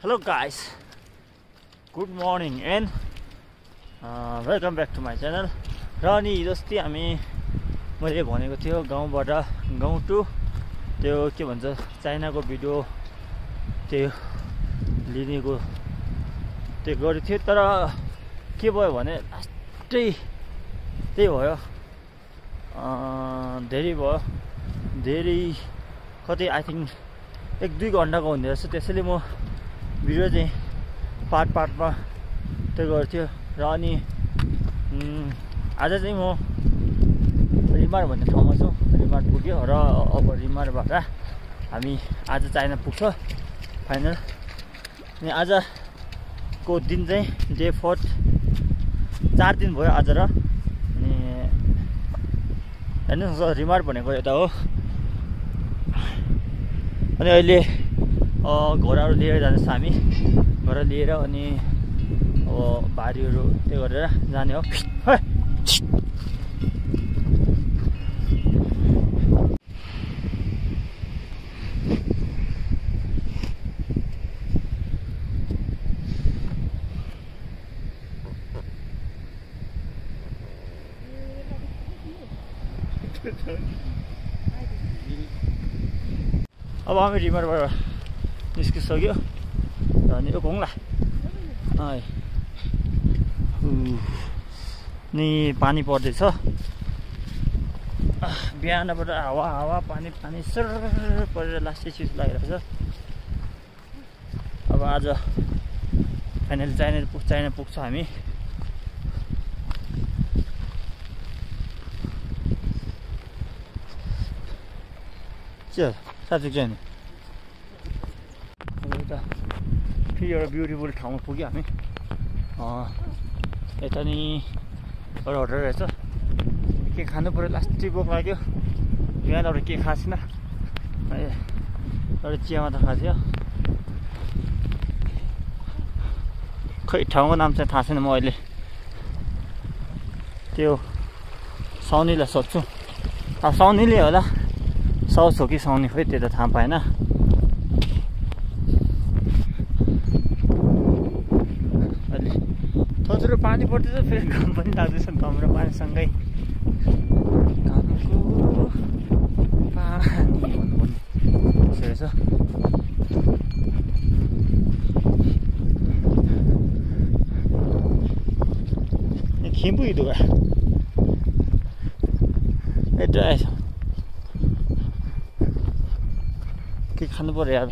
Hello guys, good morning and welcome back to my channel. र अनि हिजोस्ति मैले भनेको थियो गाउँबाट गाउँ टु त्यो के भन्छ चाइनाको भिडियो त्यो लिनेको त्यो गरेको थियो, तर के भयो भने लास्टै त्यही भयो, धेरै कतै आई थिंक 1-2 घण्टाको हुँदो रहेछ। त्यसैले म भिडियो चाहिँ पार्टमा त्यो गर्थ्यो। र अनि आज चाहिँ म रिमार भन्ने ठाउँमा छु। रिमार पुग्यो र अब रिमारबाट हामी आज चाइना पुग्छ फाइनल। अनि आजको दिन चाहिँ डे 4, 4 दिन भयो आज। र अनि हेर्नुहोस् रिमार भनेको यता हो। अनि अहिले घोडाहरू लिएर जाँदैछ हामी, घोडा लिएर अनि अब बारीहरू त्यो गरेर जाने हो। अब हामी रिभरबाट निस्किसक्यो र अनि यो घुम्ला नि पानी पर्दैछ। बिहानबाट हावा पानी सर परेर लास्टै चिज लागिरहेछ। अब आज फाइनली चाइना पुग्छ हामी। चल साथी जाने फेरि एउटा ब्युटिफुल ठाउँमा पुग्यो हामी। यता नि एउटा होटल रहेछ, के खानु पऱ्यो, लास्टै भोक लाग्यो। बिहानबाट के खाएको छैन, एउटा चिया मात्र खाएको थियो। खै ठाउँको नाम चाहिँ थाहा छैन। म अहिले त्यो साउनीलाई सोध्छु। अब साउनीले होला, साउथ हो कि साउनी, खोइ त्यो त थाहा पाएन। अहिले थोत्रो पानी पर्दैछ, फेरि घाम पनि लाग्दैछ। घाम र पानीसँगै घामको पानी भन्नु रहेछ। खिम्पु हिँड्दो यता आएछ। के खानु पर्यो यार,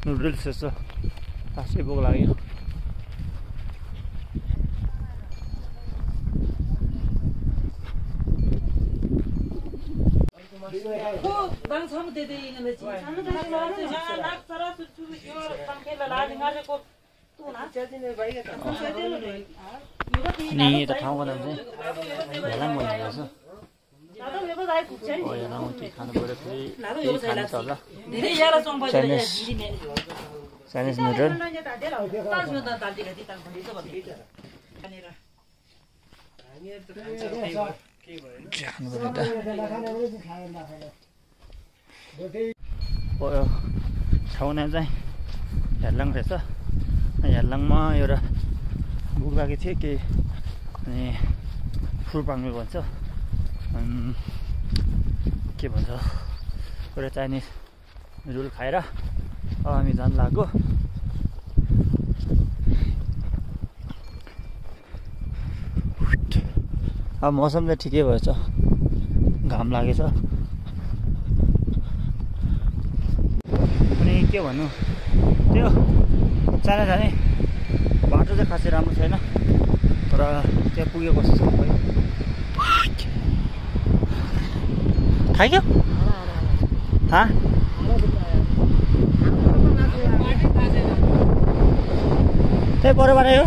नुडल्स यसो, लास्टै भोक लाग्यो। अनि यता ठाउँको नाम चाहिँ हेलाङ भन्ने रहेछ। के खानु पर्यो, फेरि केही खानेछ होला, चाइनिज नुडल। ठाउँ नाम चाहिँ हेर्लाङ रहेछ। हेर्लाङमा एउटा भोक लागेको थियो केही, अनि फुर्पाङ्गे भन्छ, के भन्छ, एउटा चाइनिज नुडल खाएर अब हामी जान लाग्यो। अब मौसम चाहिँ ठिकै भएछ, घाम लागेछ। अनि के भन्नु, त्यो चाइना जाने बाटो चाहिँ खासै राम्रो छैन, तर त्यहाँ पुगेको कस्तो छ खै थाहा क्या। त्यही परबाट हो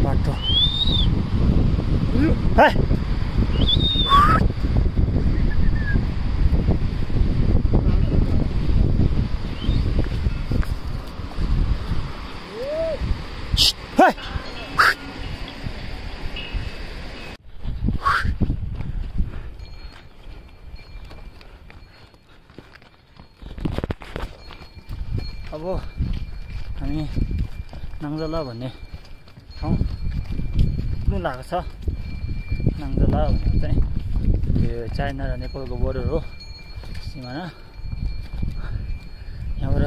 बाटो। अब हामी नाङ्गला भन्ने ठाउँ पुग्नु लागेको छ। नाङ्गला भनेको चाहिँ यो चाइना र नेपालको बोर्डर हो, सिमाना। यहाँबाट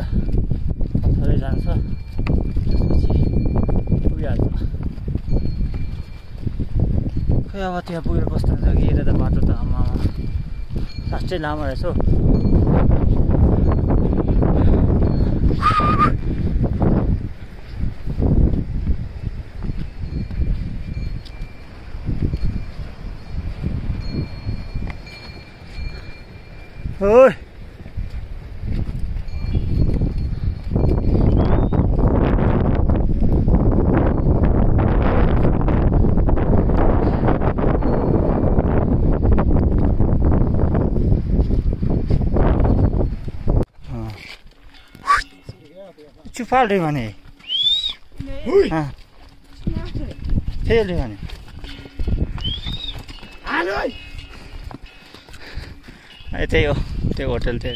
थोरै जान्छ, त्यसपछि पुगिहाल्छ। खै अब त्यहाँ पुगेर कस्तो हुन्छ कि यता त बाटो त आमा साँच्चै लामो रहेछ हौ। ओइ चुपाल रे भने फेल रे भने त्यही हो, त्यो होटल थियो।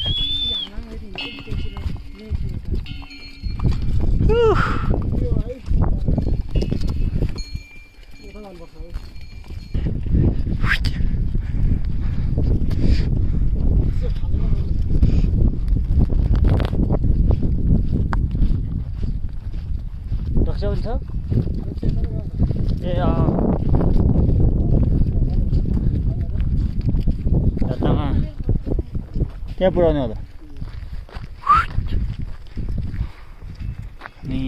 दक्ष हुन्छ ए त्यहाँ पुऱ्याउने होला नि।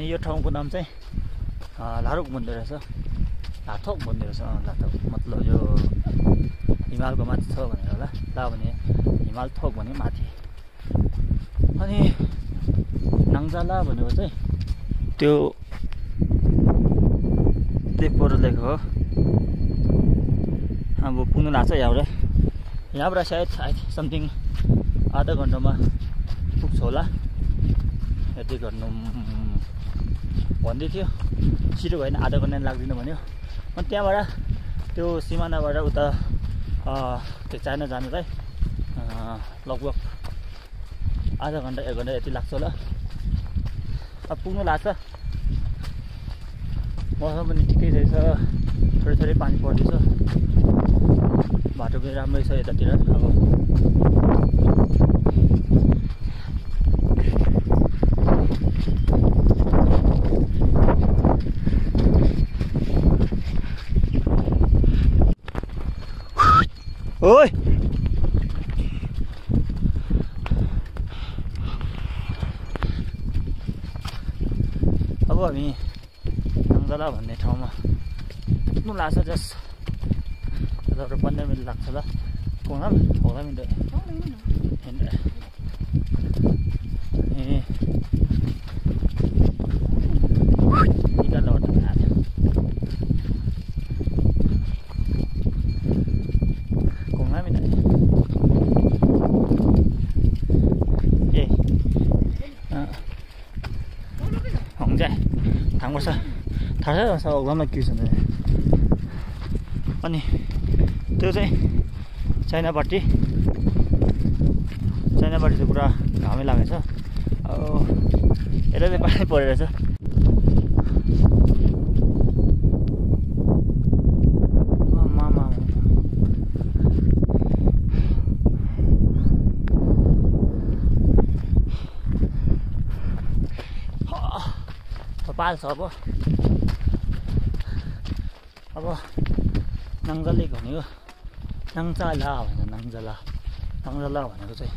यो ठाउँको नाम चाहिँ लारुक भन्दो रहेछ, लाथोक भन्दो रहेछ। लाथोक मतलब यो हिमालको माथि छ भनेर होला। ला भने हिमाल, थोक भने माथि। अनि नाङ्जाला भनेको चाहिँ त्यो पर लेखेको हो। अब पुग्नु लाग्छ यहाँबाट सायद समथिङ आधा घन्टामा पुग्छ होला। यति गर्नु भन्दै थियो, छिटो भएन आधा घन्टा लाग्दैन भन्यो। अनि त्यहाँबाट त्यो सिमानाबाट उता त्यो चाइना जानु चाहिँ लगभग आधा घन्टा 1 घन्टा यति लाग्छ होला। अब पुग्नु लाग्छ। मौसम पनि ठिकै रहेछ, थोरै थोरै पानी पर्दैछ, बाटो पनि राम्रै छ यतातिर। अब ओइ अब हामी नाङ्गला भन्ने ठाउँमा पुग्नु लाग्छ। जस्ट 15 मिनट लाग्छ होला पुग्न। 15 मिनट थाहा छ अग्लामा के छ भने। अनि त्यो चाहिँ चाइनापट्टि चाहिँ पुरा घामै लागेछ। अब यता चाहिँ पानी परेर छ। पाल्छ अब नाङ्गले भनेको नाङ्चाला भन्छ। नाङ्गला भनेको चाहिँ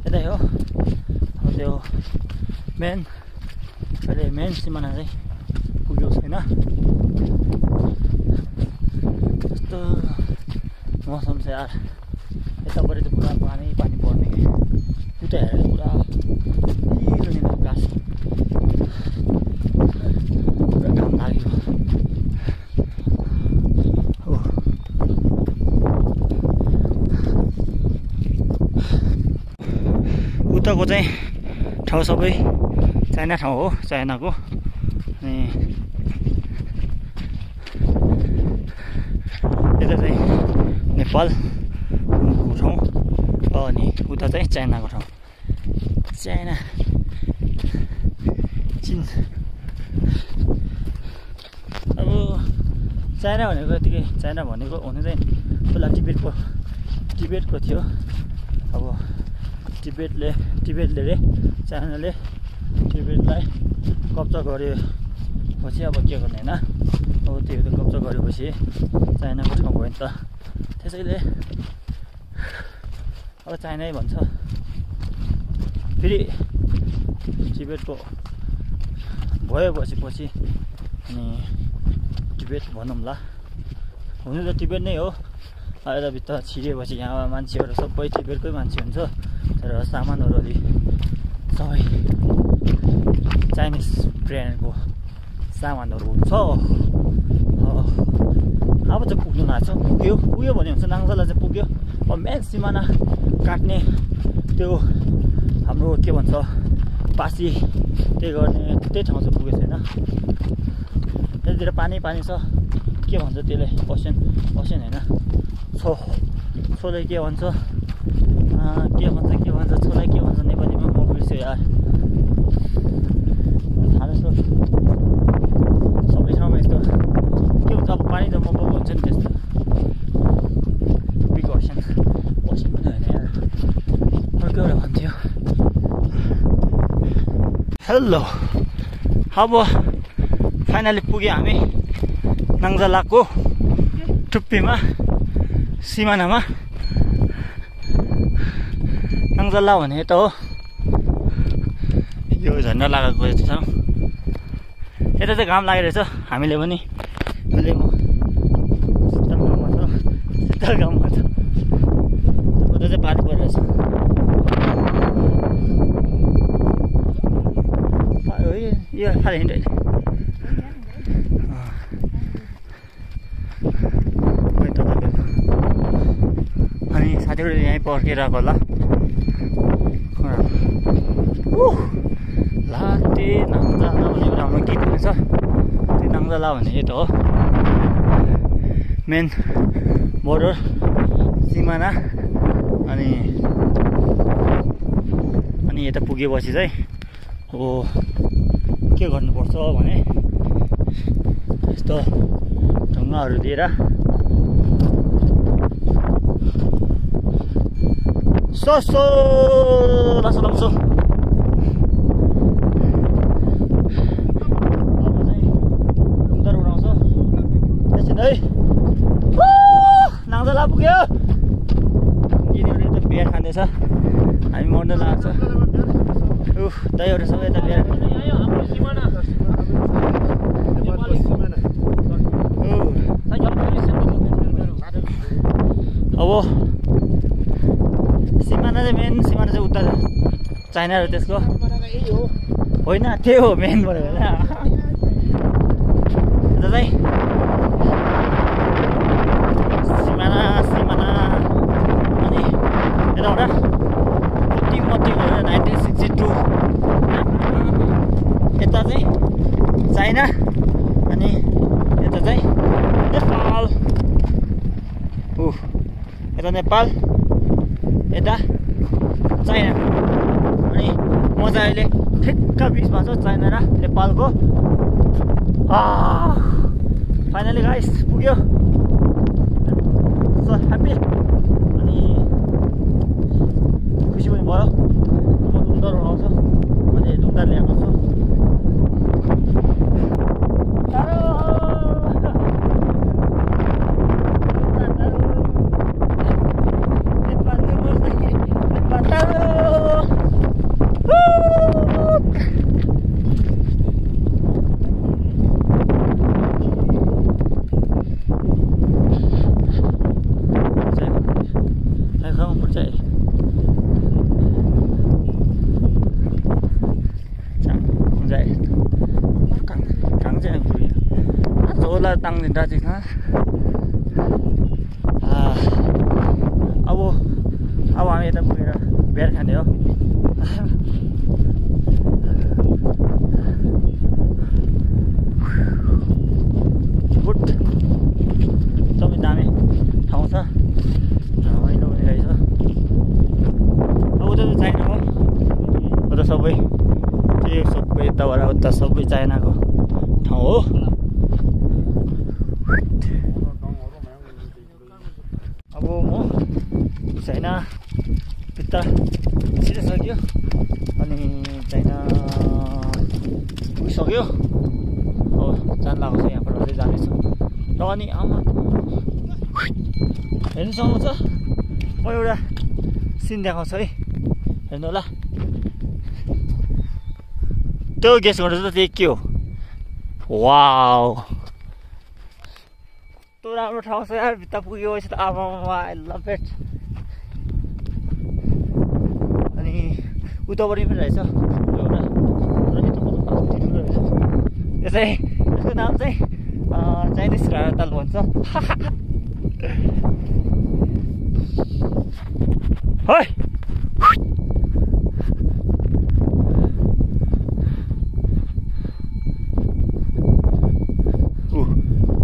यतै हो। अब त्यो मेन सिमाना चाहिँ पुगेको छैन। यस्तो मौसम चाहिँ यार यतापट्टि चाहिँ पुरा पानी पर्ने उता हेरेर पुरा हिलो नि आकाश पुरा घाम लाग्यो उताको चाहिँ ठाउँ सबै चाइना ठाउँ हो चाइनाको अनि यता चाहिँ नेपालको ठाउँ अनि उता चाहिँ चाइनाको ठाउँ चाइना चिन अब चाइना भनेको यतिकै चाइना भनेको हुनु चाहिँ पहिला टिबेटको थियो अब टिबेटले रे चाइनाले टिबेटलाई कब्जा गरेपछि अब के गर्ने होइन अब त्यो कब्जा गरेपछि चाइनाको ठाउँ भयो नि त त्यसैले अब चाइनै भन्छ फेरि टिबेटको भयो पछि अनि टिबेट भनौँला हुनु त टिबेट नै हो यताभित्र छिरेपछि यहाँ मान्छेहरू सबै टिबेटकै मान्छे हुन्छ तर सामानहरू अलि सबै चाइनिज ब्रान्डको सामानहरू हुन्छ अब चाहिँ पुग्नु लाग्छ पुग्यो भने हुन्छ नाङ्जाला चाहिँ पुग्यो अब मेन सिमाना काट्ने त्यो हाम्रो के भन्छ पासी त्यही गर्ने त्यही ठाउँ चाहिँ पुगेको छैन त्यतातिर पानी छ के भन्छ त्यसलाई ओसन होइन छोलाई के भन्छ छोलाई के भन्छ नेपालीमा म बिर्स्यो यार थाहा छ सबै ठाउँमा यस्तो के हुन्छ अब पानी त मको हुन्छ नि त्यस्तो बिग ओसन पनि होइन यार अर्को एउटा भन्थ्यो हेलो अब फाइनली पुग्यो हामी नाङ्जालाको टुप्पीमा सिमानामा नाङ्जाला भने त हो यो झन्डा लगाएको छ यता चाहिँ घाम लागिरहेछ हामीले पनि अहिले म शीतल घाममा छ उता चाहिँ पानी परिरहेछ यो खालि हिँड्दै अनि साथीहरू यहीँ पर्खिरहेको होला लाते नाङ्जाला भन्ने एउटा हाम्रो गीत हुनेछ त्यो नाङ्जाला भन्ने त हो मेन बोर्डर सिमाना अनि यता पुगेपछि चाहिँ हो के गर्नुपर्छ भने यस्तो ढुङ्गाहरू दिएर सस्तो लासो लाउँछु अब चाहिँ सुन्दर उडाउँछ एकछिन है नाङ्जाला पुग्यो यिनीहरूले त बियर खाँदैछ हामी मर्न लाग्छ दहीहरू सबै यता बियर अब सिमाना चाहिँ मेन सिमाना चाहिँ उता चाइना र त्यसको होइन त्यो हो मेन भयो होइन यता चाहिँ सिमाना अनि यताबाट मती गरेर 1962 यता चाहिँ चाइना अनि यता चाहिँ नेपाल यता नेपाल यता चाइना अनि म चाहिँ अहिले ठिक्क बिचमा छ चाइना र नेपालको फाइनली गाइस पुग्यो सो ह्याप्पी अनि खुसी पनि भयो म दुमदार उडाउँछु अनि दुमदार ल्याएको छु घन्टा चाहिँ कहाँ अब हामी यता पुगेर बियर खाने हो गुड एकदमै दामी ठाउँ छ रमाइलो पनि रहेछ अब उता त चाइना हो उता सबै त्यो सबै यताबाट उता सबै चाइनाको ठाउँ हो अब म चाइना भित्र छिरिसक्यो अनि चाइना पुगिसक्यो अब जान लागेको छ यहाँबाट चाहिँ जानेछु र अनि आमा हेर्नु सक्नुहुन्छ म एउटा सिन देखाउँछु है हेर्नु होला त्यो गेस गर्नु त त्यो के हो वाउ त्यो राम्रो ठाउँ छ यार भित्र पुग्यो पछि त आमामा आई लभ इट अनि उतापट्टि पनि रहेछ एउटा यो चाहिँ यसको नाम चाहिँ चाइनिज राताल भन्छ है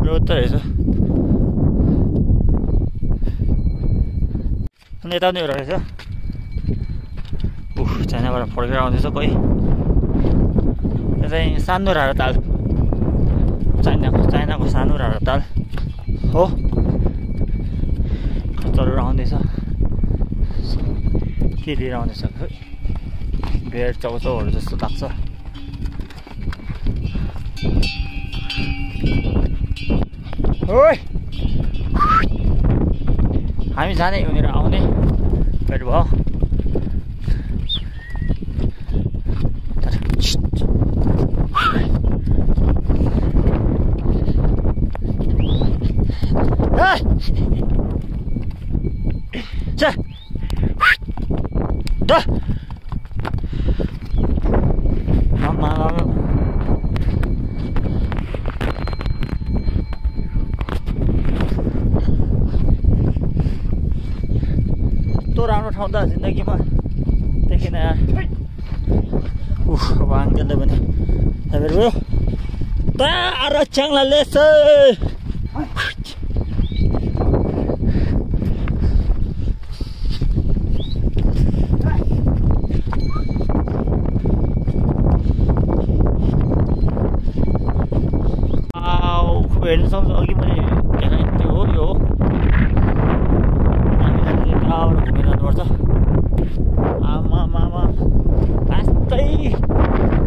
रोड त रहेछ अनि यता पनि एउटा रहेछ चाइनाबाट फर्केर आउँदैछ कोही यो चाहिँ सानो राताल चाइनाको सानो राताल हो चलेर आउँदैछ के लिएर आउँदैछ खै भेड चाउचाउहरू जस्तो लाग्छ ओइ हामी जाने उनीहरू आउने भेट भयो राम्रो ठाउँ त जिन्दगीमा देखिन यार अब आङ्केलले पनि हेर्नु तारा च्याङ्ला लेस हेर्नु सक्छ अघि पनि देखाइन्थ्यो हो यो घुमेर जानुपर्छ आमा यस्तै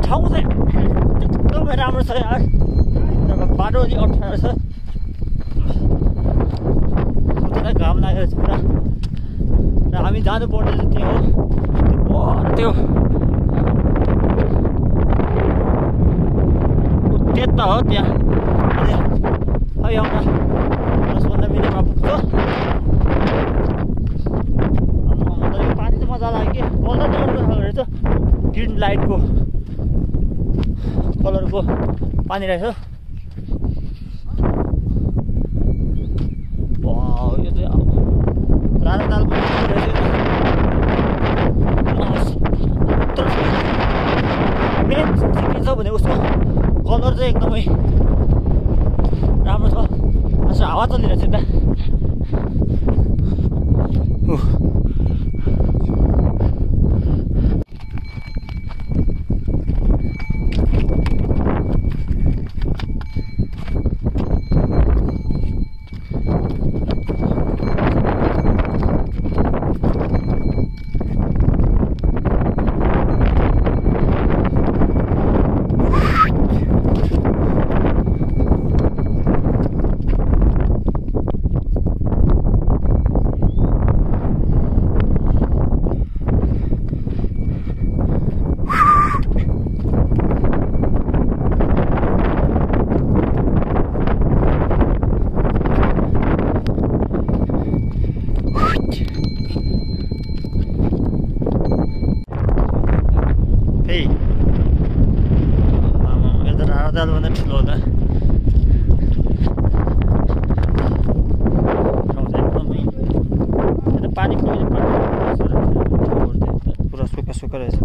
ठाउँ चाहिँ एकदमै राम्रो छ यार बाटो चाहिँ अप्ठ्यारो छ उता घाम लागेर छ पुरा र हामी जानुपर्ने चाहिँ त्यो हो त्यो त्यता हो त्यहाँ अब एउटा 10-15 मिनटमा पुग्छ पानी चाहिँ मजा लाग्यो कि कलर चाहिँ अर्को खालको रहेछ ग्रिन लाइटको कलरको पानी रहेछ यो चाहिँ राताल मेन चाहिँ के छ भने उसको कलर चाहिँ एकदमै राम्रो छ हावा चलिरहेछ त ठ्याक्क रहेछ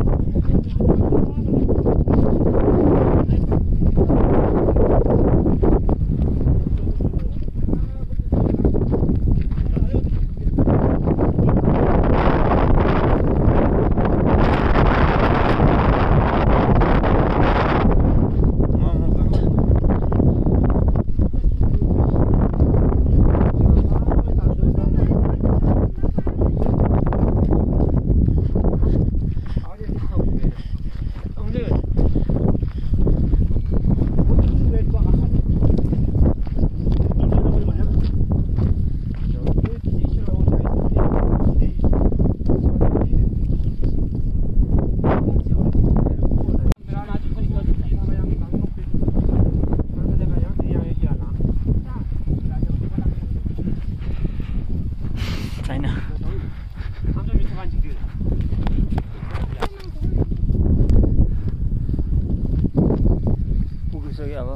पुगिसक्यो अब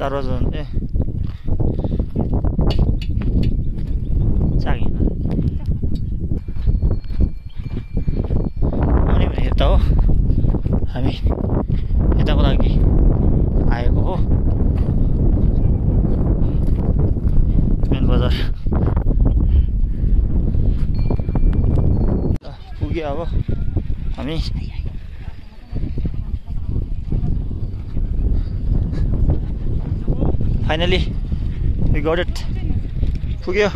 사라졌는데 짱이다. 아니면 했다고? हामी यताको लागि आएको हो मेन बजार पुग्यो अब हामी Finally, we got it. पुग्यो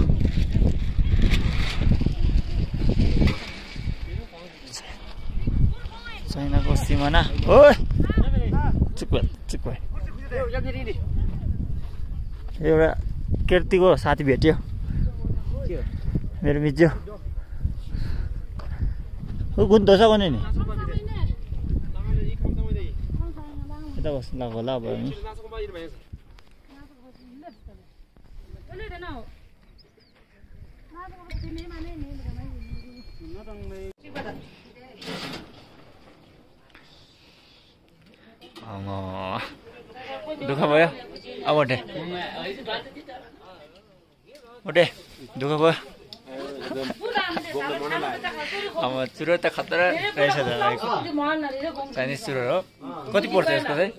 चाइनाको सिमाना ओइ चुप भयो एउटा केर्तीको साथी भेट्यो मेरो मिज्यो कुन दोसा गर्ने नि यता बस्नु लाग्यो होला अब हामी दुःख भयो अब ओटे दुःख भयो अब चुरो त खतरा रहेछ तपाईँको चाइनिज चुरो हो कति पर्छ यसको चाहिँ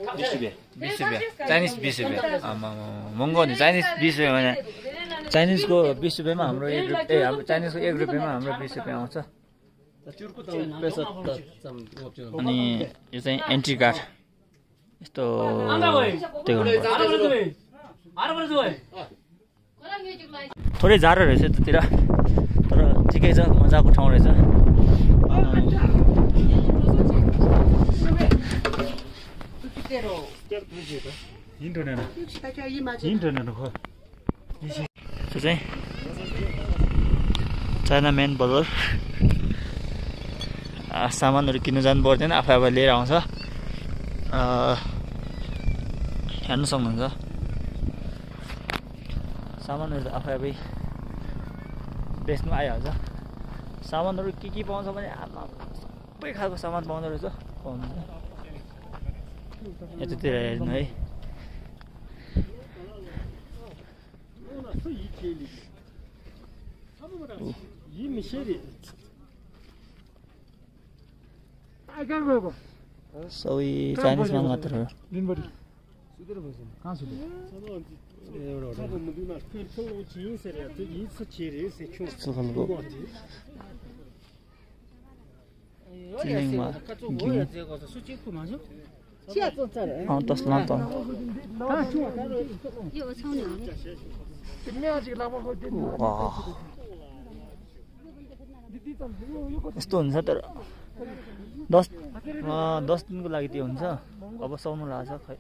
20 रुपियाँ चाइनिज 20 रुपियाँ आमा महँगो नि चाइनिज 20 रुपियाँ भने चाइनिजको 20 रुपियाँमा हाम्रो 1 रुपियाँ हाम्रो चाइनिजको 1 रुपियाँमा हाम्रो 20 रुपियाँ आउँछ अनि यो चाहिँ एन्ट्री कार्ड यस्तो थोरै जाडो रहेछ त्यतिर तर ठिकै छ मजाको ठाउँ रहेछ त्यो चाहिँ चाइना मेन बजार सामानहरू किन्नु जानु पर्दैन आफै आफै लिएर आउँछ हेर्नु सक्नुहुन्छ सामानहरू त आफै आफै बेच्नु आइहाल्छ सामानहरू के पाउँछ भने आमा सबै खालको सामान पाउँदो रहेछ पाउनुहुन्छ यतातिर हेर्नु है सबै चाइनिजमा मात्र हो 10浪ton. Wow. यस्तो हुन्छ तर 10 दिनको लागि त्यो हुन्छ अब साउनु लाग्छ खै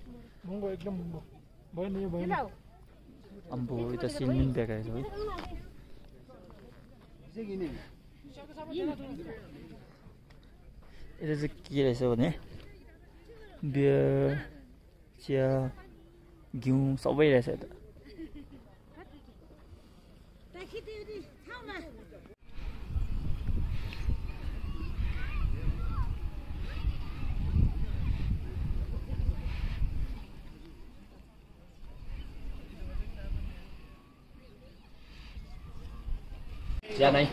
अम्बो यो त सिलमिन बेकार छ है यो चाहिँ के रहेछ भने बियर चिया घिउ सबै रहेछ त Dạ này.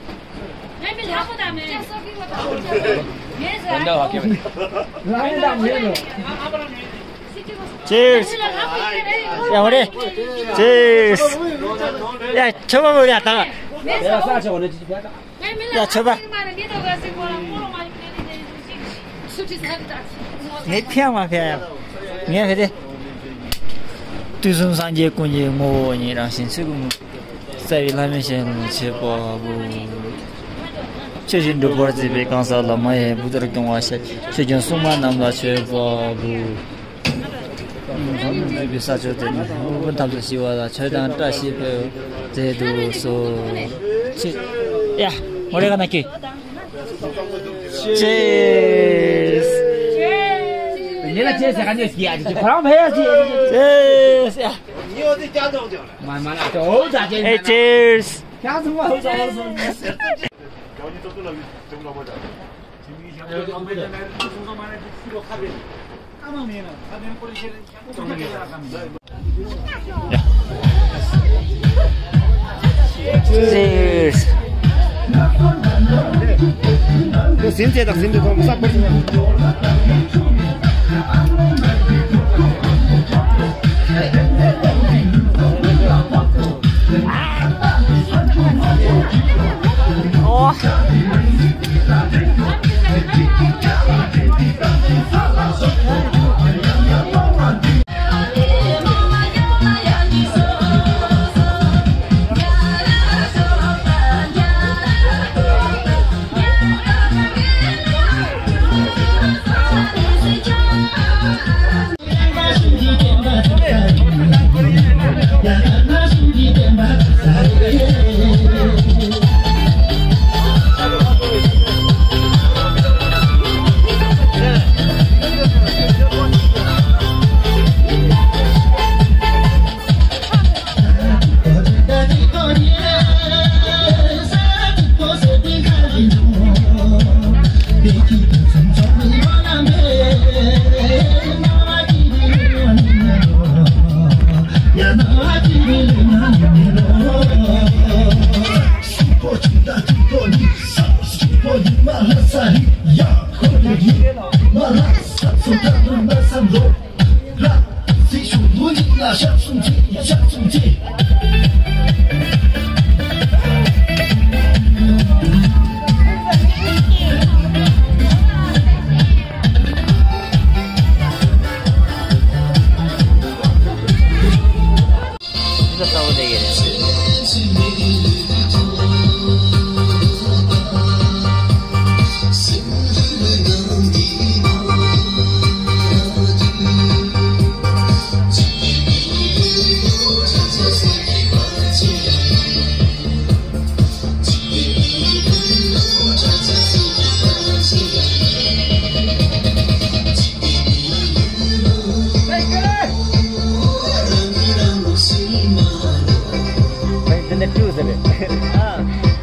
Cheers. 야 우리 Cheers. 야 쳐봐 우리 아따가. 야 쳐봐. 내 피하마 피야. 니 그래. 두순산제 군지 뭐니랑 신수금. 在那边先去跑步，最近都不是被刚才那么也不知道跟我说，最近送完那么去跑步，他们那边啥子的，我问他们希望了，车上这些朋友这都说，去呀，我这个那个 ，Cheers， 你那这是感觉甜的，就狂拍啊，Cheers 呀。 慢慢来，都在这。哎 ，Cheers！ 看什么？Cheers！ 这新街道新的多，啥不行？ 哦。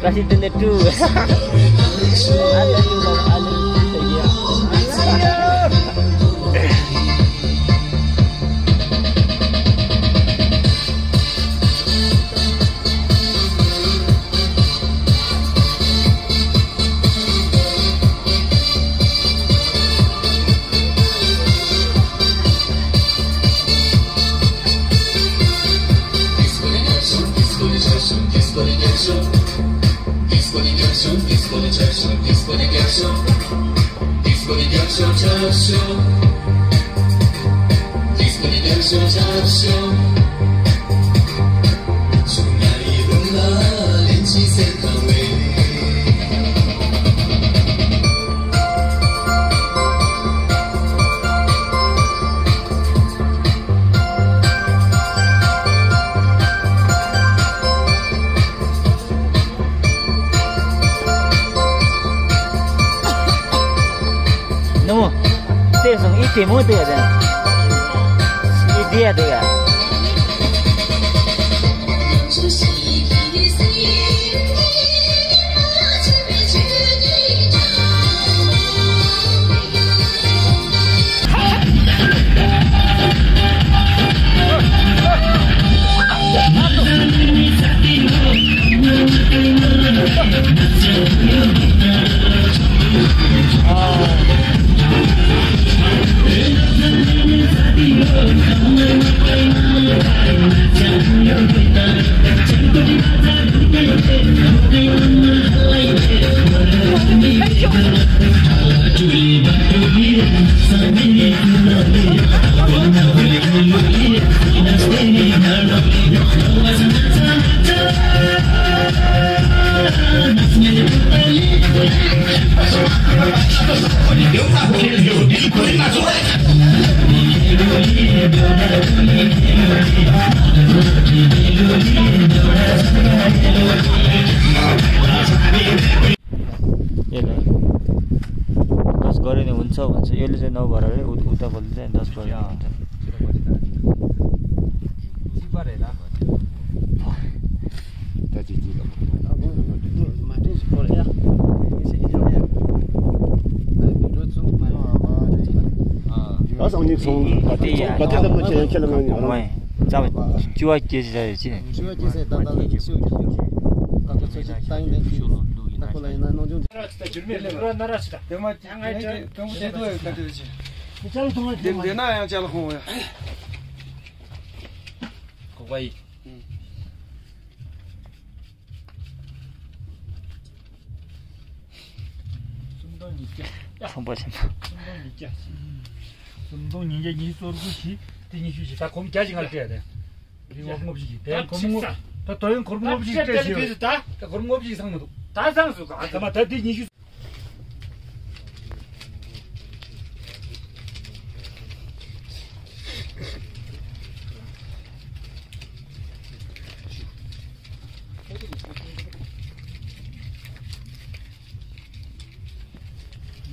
Presiden itu. 这种一点没得的，一点的呀。दस गरे नि हुन्छ भन्छ यसले चाहिँ नभएर उता बोल्दै चाहिँ 10 गरे हुन्छ 운동이 이제 이소르듯이 등이슈시 다 곰 짜증할 때야 돼. 그리고 없이 대 곰 다 도연 곰 없이 때시요. 다 곰 없이 상무도 다 상수가 아까 다 등이슈.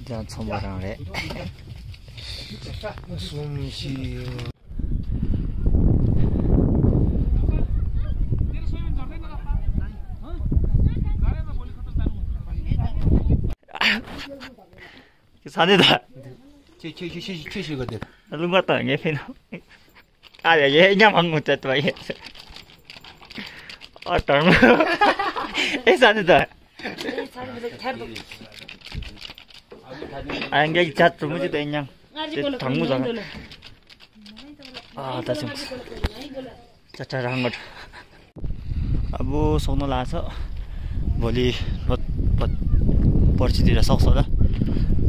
자, 처음으로래. 숨쉬어. 산에다. 치시거든. lunga tờ nghe phim à vậy dễ nhắm ăn một chật vậy ở tầng ấy sao thế anh cái chặt rồi mới tới nhang thằng mua rồi à ta xem chặt chặt hàng ngật अब सोक्न लाग्छ भोलि पर्सितिर सक्छ होला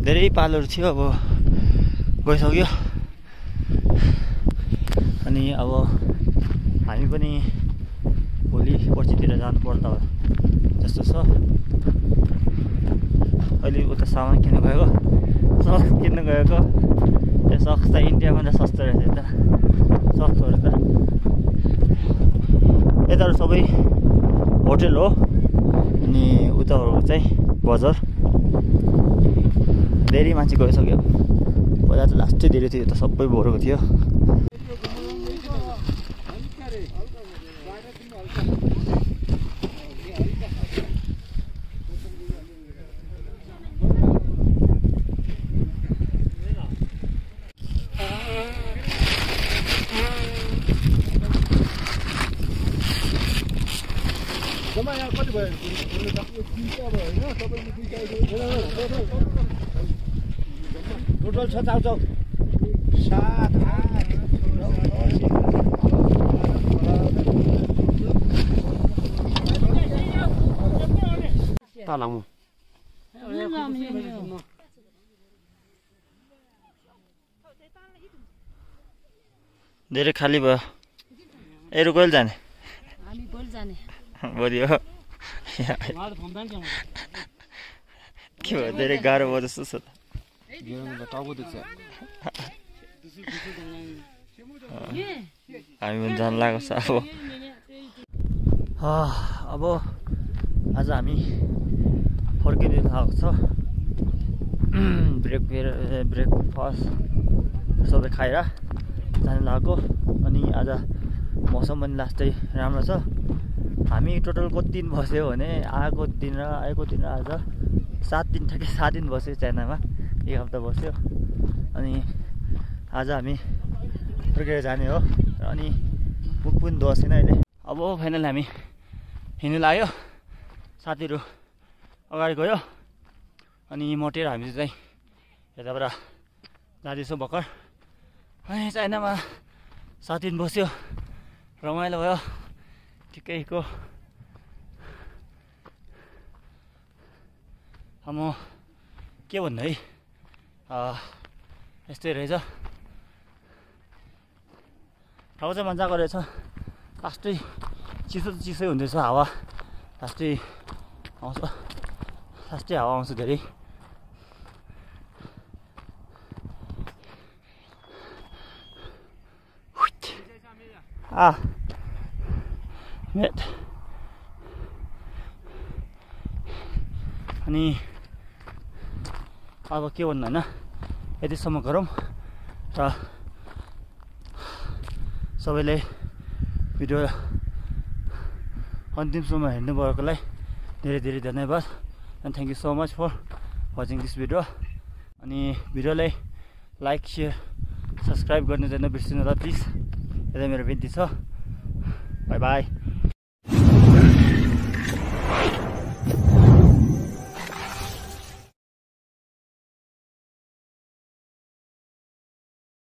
धेरै पालहरू थियो अब गइसक्यो अनि अब हामी पनि भोलि पर्सितिर जानु पर्दा जस्तो छ अहिले उता सामान किन्न गएको सक्स किन्न गएको यो सक्स त इन्डियामा त सस्तो रहेछ यता सक्सहरू त यता सबै होटल हो अनि उताहरू चाहिँ बजार धेरै मान्छे गइसक्यो पहिला त लास्टै धेरै थियो त सबै भरेको थियो टोटल छ चाउचाउ 7 8 大朗木 धेरै खाली भयो एरो कहिले जाने हामी भोलि जाने भोलि हो के भयो धेरै गाह्रो भयो जस्तो छ त टाउको दुख्छ हामी पनि जान लागेको छ अब आज हामी फर्किने लागेको छ ब्रेकफास्ट सबै खाएर जानु लागेको अनि आज मौसम पनि लास्टै राम्रो छ हामी टोटल कति दिन बस्यो भने आएको दिन र आज 7 दिन ठ्याक्कै 7 दिन बस्यो चाइनामा 1 हप्ता बस्यो अनि आज हामी फर्केर जाने हो अनि बुक पनि दुःख छैन अहिले अब फाइनल हामी हिँड्नु लाग्यो साथीहरू अगाडि गयो अनि मटेर हामी चाहिँ यताबाट जाँदैछौँ भर्खर अनि चाइनामा 7 दिन बस्यो रमाइलो भयो ठिकैको म के भन्नु है यस्तै रहेछ ठाउँ चाहिँ मजाको रहेछ लास्टै चिसै हुँदैछ हावा लास्टै हावा आउँछ धेरै अनि अब के भन्नु होइन यतिसम्म गरौँ र सबैले भिडियो अन्तिमसम्म हेर्नुभएकोलाई धेरै धन्यवाद and thank you so much for watching this video अनि भिडियोलाई लाइक सेयर सब्सक्राइब गर्न चाहिँ नबिर्सिनु होला प्लिज यता मेरो बिन्ती छ बाई बाई